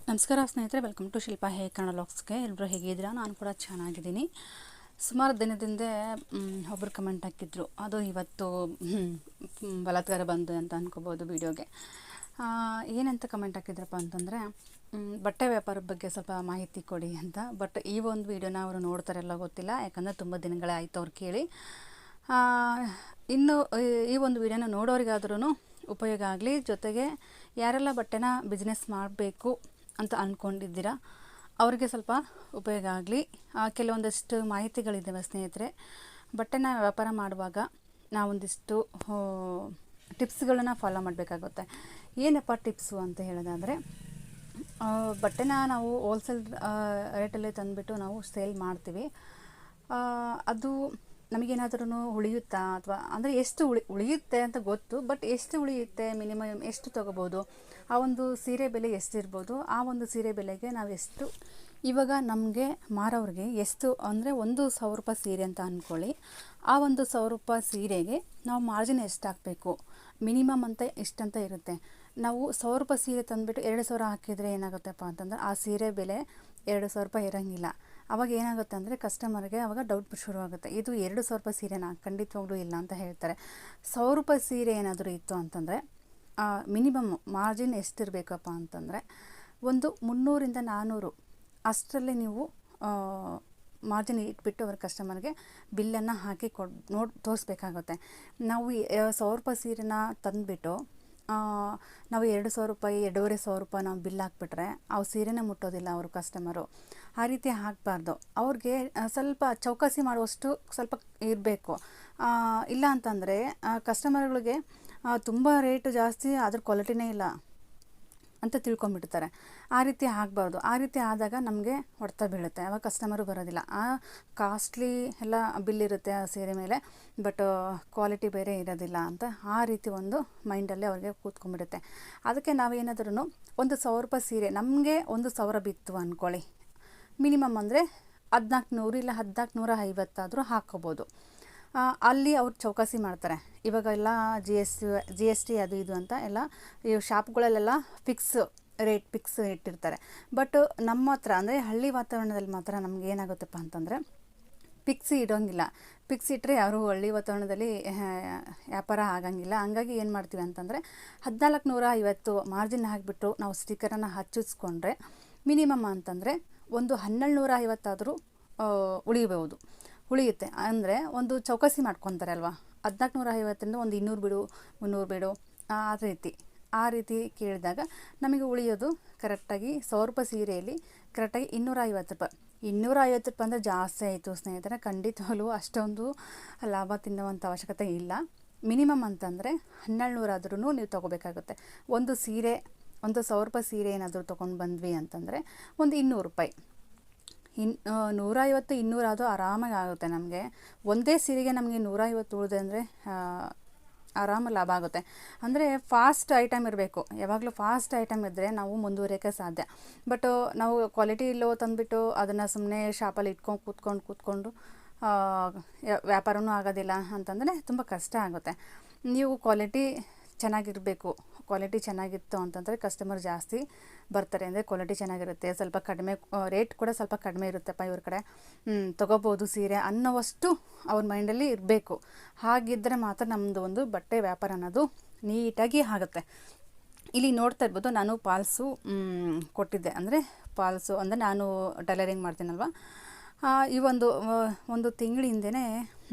ನಮಸ್ಕಾರ ಸ್ನೇಹಿತರೆ, welcome to Shilpa ಹೇಗೆ ಕನ್ನಡ ವ್ಲಾಗ್ಸ್ಗೆ. ಎಲ್ಲರೂ ಹೇಗಿದ್ದೀರಾ? ನಾನು ಕೂಡ ಚೆನ್ನಾಗಿದ್ದೀನಿ. ಸುಮಾರು ದಿನದಿಂದ ಒಬ್ಬರು ಕಮೆಂಟ್ ಹಾಕಿದ್ರು, ಅದು ಇವತ್ತು ಬಲಾತ್ಕಾರ ಬಂದು ಅಂತ ಅನ್ಕೋಬೋದು ವಿಡಿಯೋಗೆ. ಏನಂತ ಕಮೆಂಟ್ ಹಾಕಿದ್ರಪ್ಪ ಅಂತಂದರೆ, ಬಟ್ಟೆ ವ್ಯಾಪಾರದ ಬಗ್ಗೆ ಸ್ವಲ್ಪ ಮಾಹಿತಿ ಕೊಡಿ ಅಂತ. ಬಟ್ ಈ ಒಂದು ವಿಡಿಯೋನ ಅವರು ನೋಡ್ತಾರೆಲ್ಲ ಗೊತ್ತಿಲ್ಲ, ಯಾಕಂದರೆ ತುಂಬ ದಿನಗಳೇ ಆಯಿತು ಅವ್ರು ಕೇಳಿ. ಇನ್ನು ಈ ಒಂದು ವಿಡಿಯೋನ ನೋಡೋರಿಗಾದ್ರೂ ಉಪಯೋಗ ಆಗಲಿ, ಜೊತೆಗೆ ಯಾರೆಲ್ಲ ಬಟ್ಟೆನ ಬಿಸ್ನೆಸ್ ಮಾಡಬೇಕು ಅಂತ ಅಂದ್ಕೊಂಡಿದ್ದೀರಾ ಅವರಿಗೆ ಸ್ವಲ್ಪ ಉಪಯೋಗ ಆಗಲಿ. ಕೆಲವೊಂದಷ್ಟು ಮಾಹಿತಿಗಳಿದ್ದಾವೆ ಸ್ನೇಹಿತರೆ. ಬಟ್ಟೆನ ವ್ಯಾಪಾರ ಮಾಡುವಾಗ ನಾವೊಂದಿಷ್ಟು ಟಿಪ್ಸ್ಗಳನ್ನ ಫಾಲೋ ಮಾಡಬೇಕಾಗುತ್ತೆ. ಏನಪ್ಪ ಟಿಪ್ಸು ಅಂತ ಹೇಳೋದಾದರೆ, ಬಟ್ಟೆನ ನಾವು ಹೋಲ್ಸೇಲ್ ರೇಟಲ್ಲೇ ತಂದುಬಿಟ್ಟು ನಾವು ಸೇಲ್ ಮಾಡ್ತೀವಿ. ಅದು ನಮಗೇನಾದ್ರೂ ಉಳಿಯುತ್ತಾ, ಅಥವಾ ಅಂದರೆ ಎಷ್ಟು ಉಳಿಯುತ್ತೆ ಅಂತ ಗೊತ್ತು, ಬಟ್ ಎಷ್ಟು ಉಳಿಯುತ್ತೆ, ಮಿನಿಮಮ್ ಎಷ್ಟು ತೊಗೋಬೋದು, ಆ ಒಂದು ಸೀರೆ ಬೆಲೆ ಎಷ್ಟಿರ್ಬೋದು, ಆ ಒಂದು ಸೀರೆ ಬೆಲೆಗೆ ನಾವು ಎಷ್ಟು, ಇವಾಗ ನಮಗೆ ಮಾರೋರಿಗೆ ಎಷ್ಟು ಅಂದರೆ 1,000 ರೂಪಾಯಿ ಸೀರೆ ಅಂತ ಅಂದ್ಕೊಳ್ಳಿ. ಆ 1,000 ರೂಪಾಯಿ ಸೀರೆಗೆ ನಾವು ಮಾರ್ಜಿನ್ ಎಷ್ಟು ಹಾಕಬೇಕು, ಮಿನಿಮಮ್ ಅಂತ ಇಷ್ಟಂತ ಇರುತ್ತೆ. ನಾವು 1,000 ರೂಪಾಯಿ ಸೀರೆ ತಂದುಬಿಟ್ಟು 2,000 ಹಾಕಿದರೆ ಏನಾಗುತ್ತಪ್ಪ ಅಂತಂದ್ರೆ ಆ ಸೀರೆ ಬೆಲೆ 2,000 ರೂಪಾಯಿ ಇರೋಂಗಿಲ್ಲ. ಅವಾಗ ಏನಾಗುತ್ತೆ ಅಂದರೆ ಕಸ್ಟಮರ್ಗೆ ಅವಾಗ ಡೌಟ್ ಶುರುವಾಗುತ್ತೆ, ಇದು 2,000 ರೂಪಾಯಿ ಸೀರೆನಾ? ಖಂಡಿತವಾಗ್ಲೂ ಇಲ್ಲ ಅಂತ ಹೇಳ್ತಾರೆ. 1,000 ರೂಪಾಯಿ ಸೀರೆ ಏನಾದರೂ ಇತ್ತು ಅಂತಂದರೆ ಮಿನಿಮಮ್ ಮಾರ್ಜಿನ್ ಎಷ್ಟಿರಬೇಕಪ್ಪ ಅಂತಂದರೆ ಒಂದು 300 ಇಂದ 400 ಅಷ್ಟರಲ್ಲಿ ನೀವು ಮಾರ್ಜಿನ್ ಇಟ್ಬಿಟ್ಟು ಅವ್ರ ಕಸ್ಟಮರ್ಗೆ ಬಿಲ್ಲನ್ನು ಹಾಕಿ ತೋರಿಸ್ಬೇಕಾಗುತ್ತೆ. ನಾವು 1,000 ರೂಪಾಯಿ ಸೀರೆನ ತಂದುಬಿಟ್ಟು ನಾವು 2,000 ರೂಪಾಯಿ 2,500 ರೂಪಾಯಿ ನಾವು ಬಿಲ್ ಹಾಕ್ಬಿಟ್ರೆ ಅವ್ರು ಸೀರೆನೇ ಮುಟ್ಟೋದಿಲ್ಲ ಅವರು ಕಸ್ಟಮರು. ಆ ರೀತಿ ಹಾಕಬಾರ್ದು. ಅವ್ರಿಗೆ ಸ್ವಲ್ಪ ಚೌಕಾಸಿ ಮಾಡುವಷ್ಟು ಸ್ವಲ್ಪ ಇರಬೇಕು. ಇಲ್ಲ ಅಂತಂದರೆ ಕಸ್ಟಮರ್ಗಳಿಗೆ ತುಂಬ ರೇಟು ಜಾಸ್ತಿ, ಅದ್ರ ಕ್ವಾಲಿಟಿನೇ ಇಲ್ಲ ಅಂತ ತಿಳ್ಕೊಂಬಿಡ್ತಾರೆ. ಆ ರೀತಿ ಆಗಬಾರ್ದು. ಆ ರೀತಿ ಆದಾಗ ನಮಗೆ ಹೊಡೆತ ಬೀಳುತ್ತೆ, ಆವಾಗ ಕಸ್ಟಮರು ಬರೋದಿಲ್ಲ. ಕಾಸ್ಟ್ಲಿ ಎಲ್ಲ ಬಿಲ್ ಇರುತ್ತೆ ಆ ಸೀರೆ ಮೇಲೆ, ಬಟ್ ಕ್ವಾಲಿಟಿ ಬೇರೆ ಇರೋದಿಲ್ಲ ಅಂತ ಆ ರೀತಿ ಒಂದು ಮೈಂಡಲ್ಲೇ ಅವ್ರಿಗೆ ಕೂತ್ಕೊಂಡ್ಬಿಡುತ್ತೆ. ಅದಕ್ಕೆ ನಾವೇನಾದ್ರೂ 1,000 ರೂಪಾಯಿ ಸೀರೆ ನಮಗೆ 1,000 ಬಿತ್ತು ಅಂದ್ಕೊಳ್ಳಿ, ಮಿನಿಮಮ್ ಅಂದರೆ 1,400 ಇಲ್ಲ 1,450 ಆದರೂ ಹಾಕ್ಕೋಬೋದು. ಅಲ್ಲಿ ಅವ್ರು ಚೌಕಾಸಿ ಮಾಡ್ತಾರೆ. ಇವಾಗೆಲ್ಲ ಜಿ ಎಸ್ ಟಿ ಅದು ಇದು ಅಂತ ಎಲ್ಲ ಈ ಶಾಪ್ಗಳಲ್ಲೆಲ್ಲ ಫಿಕ್ಸ್ ಇಟ್ಟಿರ್ತಾರೆ. ಬಟ್ ನಮ್ಮ ಹತ್ರ ಅಂದರೆ ಹಳ್ಳಿ ವಾತಾವರಣದಲ್ಲಿ ಮಾತ್ರ ನಮ್ಗೆ ಏನಾಗುತ್ತಪ್ಪ ಅಂತಂದರೆ ಫಿಕ್ಸ್ ಇಡೋಂಗಿಲ್ಲ. ಫಿಕ್ಸ್ ಇಟ್ಟರೆ ಯಾರು ಹಳ್ಳಿ ವಾತಾವರಣದಲ್ಲಿ ವ್ಯಾಪಾರ ಆಗಂಗಿಲ್ಲ. ಹಂಗಾಗಿ ಏನು ಮಾಡ್ತೀವಿ ಅಂತಂದರೆ 1,450 ಮಾರ್ಜಿನ್ ಹಾಕಿಬಿಟ್ಟು ನಾವು ಸ್ಟಿಕ್ಕರನ್ನು ಹಚ್ಚಿಸ್ಕೊಂಡ್ರೆ ಮಿನಿಮಮ್ ಅಂತಂದರೆ ಒಂದು 1,250 ಆದರೂ ಉಳಿಯುತ್ತೆ. ಅಂದರೆ ಒಂದು ಚೌಕಾಸಿ ಮಾಡ್ಕೊತಾರೆ ಅಲ್ವಾ, 1,450ರಿಂದ ಒಂದು 200 ಬಿಡು 300 ಬಿಡು ಆ ರೀತಿ ಕೇಳಿದಾಗ ನಮಗೆ ಉಳಿಯೋದು ಕರೆಕ್ಟಾಗಿ 1,000 ರೂಪಾಯಿ ಸೀರೆಯಲ್ಲಿ ಕರೆಕ್ಟಾಗಿ 250 ರೂಪಾಯಿ. 250 ರೂಪಾಯಿ ಅಂದರೆ ಜಾಸ್ತಿ ಆಯಿತು ಸ್ನೇಹಿತರೆ. ಖಂಡಿತವಾಗ್ಲೂ ಅಷ್ಟೊಂದು ಲಾಭ ತಿನ್ನುವಂಥ ಅವಶ್ಯಕತೆ ಇಲ್ಲ. ಮಿನಿಮಮ್ ಅಂತಂದರೆ 1,200 ಆದ್ರೂ ನೀವು ತೊಗೋಬೇಕಾಗುತ್ತೆ. ಒಂದು ಸೀರೆ 1,000 ರೂಪಾಯಿ ಸೀರೆ ಏನಾದರೂ ತೊಗೊಂಡು ಬಂದ್ವಿ ಅಂತಂದರೆ ಒಂದು 200 ರೂಪಾಯಿ, 150 200 ಅದು ಆರಾಮಾಗಿ ಆಗುತ್ತೆ ನಮಗೆ. ಒಂದೇ ಸೀರೆಗೆ ನಮಗೆ 150 ಉಳಿದೆ ಅಂದರೆ ಆರಾಮ ಲಾಭ ಆಗುತ್ತೆ. ಅಂದರೆ ಫಾಸ್ಟ್ ಐಟಮ್ ಇರಬೇಕು. ಯಾವಾಗಲೂ ಫಾಸ್ಟ್ ಐಟಮ್ ಇದ್ದರೆ ನಾವು ಮುಂದುವರಿಯೋಕ್ಕೆ ಸಾಧ್ಯ. ಬಟ್ ನಾವು ಕ್ವಾಲಿಟಿ ಇಲ್ಲೋ ತಂದುಬಿಟ್ಟು ಅದನ್ನು ಸುಮ್ಮನೆ ಶಾಪಲ್ಲಿ ಕೂತ್ಕೊಂಡು ವ್ಯಾಪಾರವೂ ಆಗೋದಿಲ್ಲ ಅಂತಂದರೆ ತುಂಬ ಕಷ್ಟ ಆಗುತ್ತೆ. ನೀವು ಕ್ವಾಲಿಟಿ ಚೆನ್ನಾಗಿರಬೇಕು. ಕ್ವಾಲಿಟಿ ಚೆನ್ನಾಗಿತ್ತು ಅಂತಂದರೆ ಕಸ್ಟಮರ್ ಜಾಸ್ತಿ ಬರ್ತಾರೆ. ಅಂದರೆ ಕ್ವಾಲಿಟಿ ಚೆನ್ನಾಗಿರುತ್ತೆ, ಸ್ವಲ್ಪ ಕಡಿಮೆ ರೇಟ್ ಕೂಡ ಸ್ವಲ್ಪ ಕಡಿಮೆ ಇರುತ್ತಪ್ಪ ಇವ್ರ ಕಡೆ, ತೊಗೋಬೋದು ಸೀರೆ ಅನ್ನೋವಷ್ಟು ಅವ್ರ ಮೈಂಡಲ್ಲಿ ಇರಬೇಕು. ಹಾಗಿದ್ದರೆ ಮಾತ್ರ ನಮ್ಮದು ಒಂದು ಬಟ್ಟೆ ವ್ಯಾಪಾರ ಅನ್ನೋದು ನೀಟಾಗಿ ಆಗುತ್ತೆ. ಇಲ್ಲಿ ನೋಡ್ತಾ ಇರ್ಬೋದು, ನಾನು ಪಾಲ್ಸು ಕೊಟ್ಟಿದ್ದೆ. ಅಂದರೆ ಪಾಲ್ಸು ಅಂದರೆ ನಾನು ಟೈಲರಿಂಗ್ ಮಾಡ್ತೀನಲ್ವ, ಈ ಒಂದು ತಿಂಗಳ ಹಿಂದೆಯೇ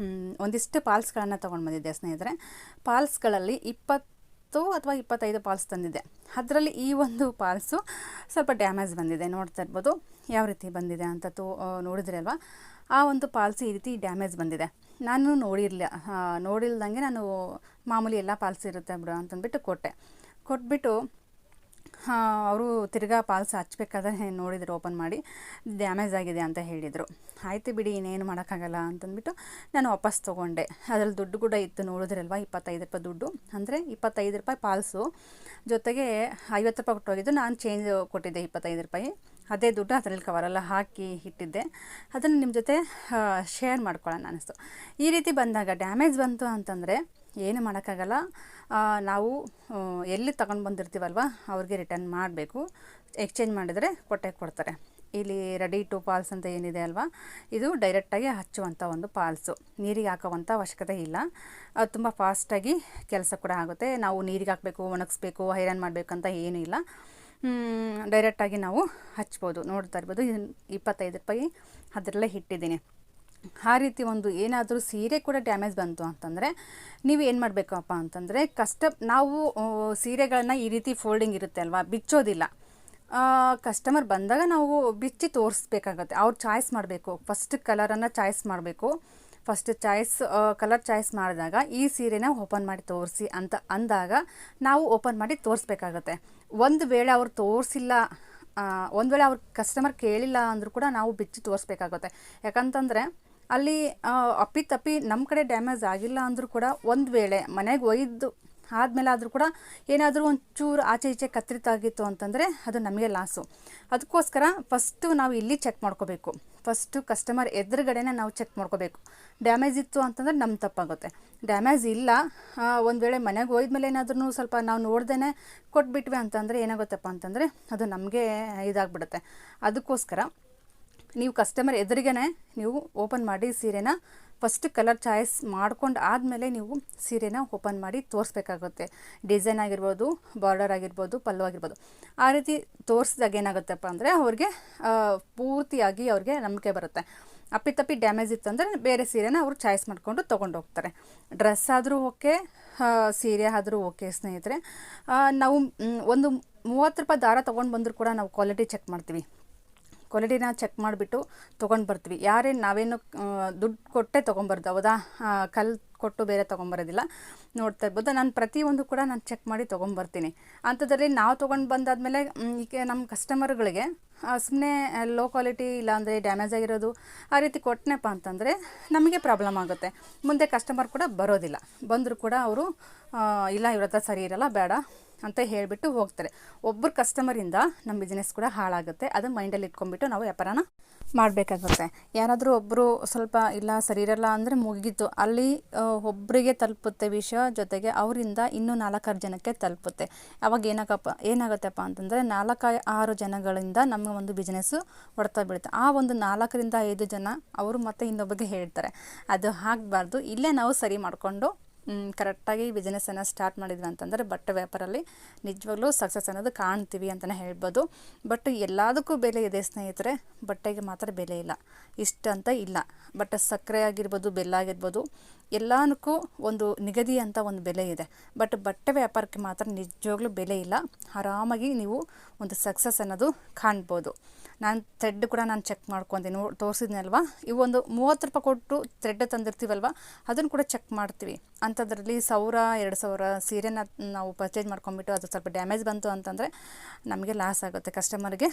ಒಂದಿಷ್ಟು ಪಾಲ್ಸ್ಗಳನ್ನು ತೊಗೊಂಡು ಬಂದಿದ್ದೆ ಸ್ನೇಹಿತರೆ. ಪಾಲ್ಸ್ಗಳಲ್ಲಿ 20 ಅಥವಾ 25 ಪಾಲ್ಸ್ ತಂದಿದ್ದೆ. ಅದರಲ್ಲಿ ಈ ಒಂದು ಪಾಲ್ಸು ಸ್ವಲ್ಪ ಡ್ಯಾಮೇಜ್ ಬಂದಿದೆ. ನೋಡ್ತಾ ಇರ್ಬೋದು ಯಾವ ರೀತಿ ಬಂದಿದೆ ಅಂತ ನೋಡಿದ್ರೆ ಅಲ್ವಾ. ಆ ಒಂದು ಪಾಲ್ಸ್ ಈ ರೀತಿ ಡ್ಯಾಮೇಜ್ ಬಂದಿದೆ. ನಾನು ನೋಡಿಲ್ದಂಗೆ ನಾನು ಮಾಮೂಲಿ ಎಲ್ಲ ಪಾಲ್ಸ್ ಇರುತ್ತೆ ಬಿಡು ಅಂತಂದ್ಬಿಟ್ಟು ಕೊಟ್ಬಿಟ್ಟು ಅವರು ತಿರ್ಗಾ ಪಾಲ್ಸ್ ಹಚ್ಬೇಕಾದ್ರೆ ನೋಡಿದ್ರು, ಓಪನ್ ಮಾಡಿ ಡ್ಯಾಮೇಜ್ ಆಗಿದೆ ಅಂತ ಹೇಳಿದರು. ಆಯಿತು ಬಿಡಿ, ಇನ್ನೇನು ಮಾಡೋಕ್ಕಾಗಲ್ಲ ಅಂತಂದ್ಬಿಟ್ಟು ನಾನು ವಾಪಸ್ ತೊಗೊಂಡೆ. ಅದರಲ್ಲಿ ದುಡ್ಡು ಕೂಡ ಇತ್ತು, ನೋಡಿದ್ರಲ್ವ, 25 ರೂಪಾಯಿ ದುಡ್ಡು. ಅಂದರೆ 25 ರೂಪಾಯಿ ಪಾಲ್ಸು ಜೊತೆಗೆ 50 ರೂಪಾಯಿ ಕೊಟ್ಟೋಗಿದ್ದು, ನಾನು ಚೇಂಜ್ ಕೊಟ್ಟಿದ್ದೆ 25 ರೂಪಾಯಿ. ಅದೇ ದುಡ್ಡು ಅದರಲ್ಲಿ ಕವರೆಲ್ಲ ಹಾಕಿ ಇಟ್ಟಿದ್ದೆ. ಅದನ್ನು ನಿಮ್ಮ ಜೊತೆ ಶೇರ್ ಮಾಡ್ಕೊಳ್ಳೋಣ ಅನ್ನಿಸ್ತು. ಈ ರೀತಿ ಬಂದಾಗ ಡ್ಯಾಮೇಜ್ ಬಂತು ಅಂತಂದರೆ ಏನು ಮಾಡೋಕ್ಕಾಗಲ್ಲ. ನಾವು ಎಲ್ಲಿ ತಗೊಂಡು ಬಂದಿರ್ತೀವಲ್ವ ಅವ್ರಿಗೆ ರಿಟರ್ನ್ ಮಾಡಬೇಕು. ಎಕ್ಸ್ಚೇಂಜ್ ಮಾಡಿದರೆ ಕೊಡ್ತಾರೆ. ಇಲ್ಲಿ ರೆಡಿ ಟು ಪಾಲ್ಸ್ ಅಂತ ಏನಿದೆ ಅಲ್ವಾ, ಇದು ಡೈರೆಕ್ಟಾಗಿ ಹಚ್ಚುವಂಥ ಒಂದು ಪಾಲ್ಸು. ನೀರಿಗೆ ಹಾಕೋವಂಥ ಅವಶ್ಯಕತೆ ಇಲ್ಲ. ಅದು ತುಂಬ ಫಾಸ್ಟಾಗಿ ಕೆಲಸ ಕೂಡ ಆಗುತ್ತೆ. ನಾವು ನೀರಿಗೆ ಹಾಕಬೇಕು, ಒಣಗಿಸ್ಬೇಕು, ಐರನ್ ಮಾಡಬೇಕಂತ ಏನೂ ಇಲ್ಲ. ಡೈರೆಕ್ಟಾಗಿ ನಾವು ಹಚ್ಬೋದು. ನೋಡ್ತಾ ಇರ್ಬೋದು, 25 ರೂಪಾಯಿ ಅದರಲ್ಲೇ ಇಟ್ಟಿದ್ದೀನಿ. ಆ ರೀತಿ ಒಂದು ಏನಾದರೂ ಸೀರೆ ಕೂಡ ಡ್ಯಾಮೇಜ್ ಬಂತು ಅಂತಂದರೆ ನೀವು ಏನು ಮಾಡಬೇಕಪ್ಪ ಅಂತಂದರೆ, ನಾವು ಸೀರೆಗಳನ್ನ ಈ ರೀತಿ ಫೋಲ್ಡಿಂಗ್ ಇರುತ್ತೆ ಅಲ್ವಾ, ಬಿಚ್ಚೋದಿಲ್ಲ. ಕಸ್ಟಮರ್ ಬಂದಾಗ ನಾವು ಬಿಚ್ಚಿ ತೋರಿಸ್ಬೇಕಾಗತ್ತೆ. ಅವ್ರು ಚಾಯ್ಸ್ ಮಾಡಬೇಕು. ಫಸ್ಟ್ ಕಲರನ್ನು ಚಾಯ್ಸ್ ಮಾಡಬೇಕು. ಫಸ್ಟ್ ಕಲರ್ ಚಾಯ್ಸ್ ಮಾಡಿದಾಗ ಈ ಸೀರೆನ ಓಪನ್ ಮಾಡಿ ತೋರಿಸಿ ಅಂತ ಅಂದಾಗ ನಾವು ಓಪನ್ ಮಾಡಿ ತೋರಿಸ್ಬೇಕಾಗತ್ತೆ. ಒಂದು ವೇಳೆ ಅವ್ರು ತೋರಿಸಿಲ್ಲ, ಒಂದು ವೇಳೆ ಅವ್ರ ಕಸ್ಟಮರ್ ಕೇಳಿಲ್ಲ ಅಂದರೂ ಕೂಡ ನಾವು ಬಿಚ್ಚಿ ತೋರಿಸ್ಬೇಕಾಗುತ್ತೆ. ಯಾಕಂತಂದರೆ ಅಲ್ಲಿ ಅಪ್ಪಿತಪ್ಪಿ ನಮ್ಮ ಕಡೆ ಡ್ಯಾಮೇಜ್ ಆಗಿಲ್ಲ ಅಂದರೂ ಕೂಡ ಒಂದು ವೇಳೆ ಮನೆಗೆ ಒಯ್ದು ಆದಮೇಲೆ ಆದರೂ ಕೂಡ ಏನಾದರೂ ಒಂಚೂರು ಆಚೆ ಈಚೆ ಕತ್ತರಿತಾಗಿತ್ತು ಅಂತಂದರೆ ಅದು ನಮಗೆ ಲಾಸು. ಅದಕ್ಕೋಸ್ಕರ ಫಸ್ಟು ನಾವು ಇಲ್ಲಿ ಚೆಕ್ ಮಾಡ್ಕೋಬೇಕು. ಫಸ್ಟು ಕಸ್ಟಮರ್ ಎದುರುಗಡೆನೇ ನಾವು ಚೆಕ್ ಮಾಡ್ಕೋಬೇಕು. ಡ್ಯಾಮೇಜ್ ಇತ್ತು ಅಂತಂದರೆ ನಮ್ಮ ತಪ್ಪಾಗುತ್ತೆ. ಡ್ಯಾಮೇಜ್ ಇಲ್ಲ, ಒಂದು ವೇಳೆ ಮನೆಗೆ ಹೋದ್ಮೇಲೆ ಏನಾದ್ರೂ ಸ್ವಲ್ಪ ನಾವು ನೋಡ್ದೇ ಕೊಟ್ಬಿಟ್ವಿ ಅಂತಂದರೆ ಏನಾಗುತ್ತಪ್ಪ ಅಂತಂದರೆ ಅದು ನಮಗೆ ಇದಾಗ್ಬಿಡುತ್ತೆ. ಅದಕ್ಕೋಸ್ಕರ ನೀವು ಕಸ್ಟಮರ್ ಎದುರಿಗೇ ನೀವು ಓಪನ್ ಮಾಡಿ ಸೀರೆನ ಫಸ್ಟ್ ಕಲರ್ ಚಾಯ್ಸ್ ಮಾಡ್ಕೊಂಡು ಆದಮೇಲೆ ನೀವು ಸೀರೆನ ಓಪನ್ ಮಾಡಿ ತೋರಿಸ್ಬೇಕಾಗುತ್ತೆ. ಡಿಸೈನ್ ಆಗಿರ್ಬೋದು, ಬಾರ್ಡರ್ ಆಗಿರ್ಬೋದು, ಪಲ್ಲು ಆಗಿರ್ಬೋದು. ಆ ರೀತಿ ತೋರಿಸಿದಾಗ ಏನಾಗುತ್ತಪ್ಪ ಅಂದರೆ ಅವ್ರಿಗೆ ಪೂರ್ತಿಯಾಗಿ ಅವ್ರಿಗೆ ನಂಬಿಕೆ ಬರುತ್ತೆ. ಅಪ್ಪಿತಪ್ಪಿ ಡ್ಯಾಮೇಜ್ ಇತ್ತಂದರೆ ಬೇರೆ ಸೀರೆನ ಅವರು ಚಾಯ್ಸ್ ಮಾಡಿಕೊಂಡು ತೊಗೊಂಡು ಹೋಗ್ತಾರೆ. ಡ್ರೆಸ್ ಆದರೂ ಓಕೆ, ಸೀರೆ ಆದರೂ ಓಕೆ ಸ್ನೇಹಿತರೆ. ನಾವು ಒಂದು 30 ರೂಪಾಯಿ ದಾರ ತೊಗೊಂಡು ಬಂದರೂ ಕೂಡ ನಾವು ಕ್ವಾಲಿಟಿ ಚೆಕ್ ಮಾಡ್ತೀವಿ. ಕ್ವಾಲಿಟಿನ ಚೆಕ್ ಮಾಡಿಬಿಟ್ಟು ತೊಗೊಂಡು ಬರ್ತೀವಿ. ನಾವೇನು ದುಡ್ಡು ಕೊಟ್ಟೆ ತೊಗೊಂಬರ್ದು, ಹೌದಾ? ಕಲ್ಲು ಕೊಟ್ಟು ಬೇರೆ ತೊಗೊಂಬರೋದಿಲ್ಲ. ನೋಡ್ತಾ ಇರ್ಬೋದು, ನಾನು ಪ್ರತಿಯೊಂದು ಕೂಡ ನಾನು ಚೆಕ್ ಮಾಡಿ ತೊಗೊಂಬರ್ತೀನಿ. ಅಂಥದ್ರಲ್ಲಿ ನಾವು ತೊಗೊಂಡು ಬಂದಾದಮೇಲೆ ಈಗ ನಮ್ಮ ಕಸ್ಟಮರ್ಗಳಿಗೆ ಸುಮ್ಮನೆ ಲೋ ಕ್ವಾಲಿಟಿ ಇಲ್ಲಾಂದರೆ ಡ್ಯಾಮೇಜ್ ಆಗಿರೋದು ಆ ರೀತಿ ಕೊಟ್ಟನಪ್ಪ ಅಂತಂದರೆ ನಮಗೆ ಪ್ರಾಬ್ಲಮ್ ಆಗುತ್ತೆ. ಮುಂದೆ ಕಸ್ಟಮರ್ ಕೂಡ ಬರೋದಿಲ್ಲ. ಬಂದರೂ ಕೂಡ ಅವರು ಇಲ್ಲ, ಇವ್ರ ಹತ್ರ ಸರಿ ಇರಲ್ಲ, ಬೇಡ ಅಂತ ಹೇಳಿಬಿಟ್ಟು ಹೋಗ್ತಾರೆ. ಒಬ್ಬರು ಕಸ್ಟಮರಿಂದ ನಮ್ಮ ಬಿಸ್ನೆಸ್ ಕೂಡ ಹಾಳಾಗುತ್ತೆ. ಅದು ಮೈಂಡಲ್ಲಿ ಇಟ್ಕೊಂಡ್ಬಿಟ್ಟು ನಾವು ವ್ಯಾಪಾರನ ಮಾಡಬೇಕಾಗುತ್ತೆ. ಯಾರಾದರೂ ಒಬ್ಬರು ಸ್ವಲ್ಪ ಇಲ್ಲ ಸರಿ ಇರಲ್ಲ ಅಂದರೆ ಮುಗೀತು. ಅಲ್ಲಿ ಒಬ್ಬರಿಗೆ ತಲುಪುತ್ತೆ ವಿಷಯ, ಜೊತೆಗೆ ಅವರಿಂದ ಇನ್ನೂ 4-6 ಜನಕ್ಕೆ ತಲುಪುತ್ತೆ. ಅವಾಗ ಏನಾಗುತ್ತಪ್ಪ ಅಂತಂದರೆ 4-6 ಜನಗಳಿಂದ ನಮ್ಮ ಒಂದು ಬಿಸ್ನೆಸ್ಸು ಹೊಡ್ತಾ ಬೀಳುತ್ತೆ. ಆ ಒಂದು 4-5 ಜನ ಅವರು ಮತ್ತೆ ಇನ್ನೊಬ್ಬರಿಗೆ ಹೇಳ್ತಾರೆ. ಅದು ಆಗಬಾರ್ದು. ಇಲ್ಲೇ ನಾವು ಸರಿ ಮಾಡಿಕೊಂಡು ಕರೆಕ್ಟಾಗಿ ಬಿಸ್ನೆಸ್ಸನ್ನು ಸ್ಟಾರ್ಟ್ ಮಾಡಿದ್ವಿ ಅಂತಂದರೆ ಬಟ್ಟೆ ವ್ಯಾಪಾರಲ್ಲಿ ನಿಜವಾಗ್ಲೂ ಸಕ್ಸಸ್ ಅನ್ನೋದು ಕಾಣ್ತೀವಿ ಅಂತಲೇ ಹೇಳ್ಬೋದು. ಬಟ್ ಎಲ್ಲದಕ್ಕೂ ಬೆಲೆ ಇದೆ ಸ್ನೇಹಿತರೆ, ಬಟ್ಟೆಗೆ ಮಾತ್ರ ಬೆಲೆ ಇಲ್ಲ. ಇಷ್ಟಂತ ಇಲ್ಲ. ಬಟ್ ಸಕ್ಕರೆ ಆಗಿರ್ಬೋದು, ಬೆಲ್ಲ ಆಗಿರ್ಬೋದು, ಎಲ್ಲನಕ್ಕೂ ಒಂದು ನಿಗದಿ ಅಂತ ಒಂದು ಬೆಲೆ ಇದೆ. ಬಟ್ ಬಟ್ಟೆ ವ್ಯಾಪಾರಕ್ಕೆ ಮಾತ್ರ ನಿಜವಾಗ್ಲೂ ಬೆಲೆ ಇಲ್ಲ. ಆರಾಮಾಗಿ ನೀವು ಒಂದು ಸಕ್ಸಸ್ ಅನ್ನೋದು ಕಾಣ್ಬೋದು. ನಾನು ಥ್ರೆಡ್ ಕೂಡ ನಾನು ಚೆಕ್ ಮಾಡ್ಕೊತೀನಿ, ತೋರಿಸಿದ್ನಲ್ವ. ಇವು ಒಂದು 30 ರೂಪಾಯಿ ಕೊಟ್ಟು ಥ್ರೆಡ್ ತಂದಿರ್ತೀವಲ್ವ, ಅದನ್ನು ಕೂಡ ಚೆಕ್ ಮಾಡ್ತೀವಿ. ಅಂಥದ್ರಲ್ಲಿ 1000-2000 ಸೀರೆನ ನಾವು ಪರ್ಚೇಸ್ ಮಾಡ್ಕೊಂಬಿಟ್ಟು ಅದು ಸ್ವಲ್ಪ ಡ್ಯಾಮೇಜ್ ಬಂತು ಅಂತಂದರೆ ನಮಗೆ ಲಾಸ್ ಆಗುತ್ತೆ. ಕಸ್ಟಮರ್ಗೆ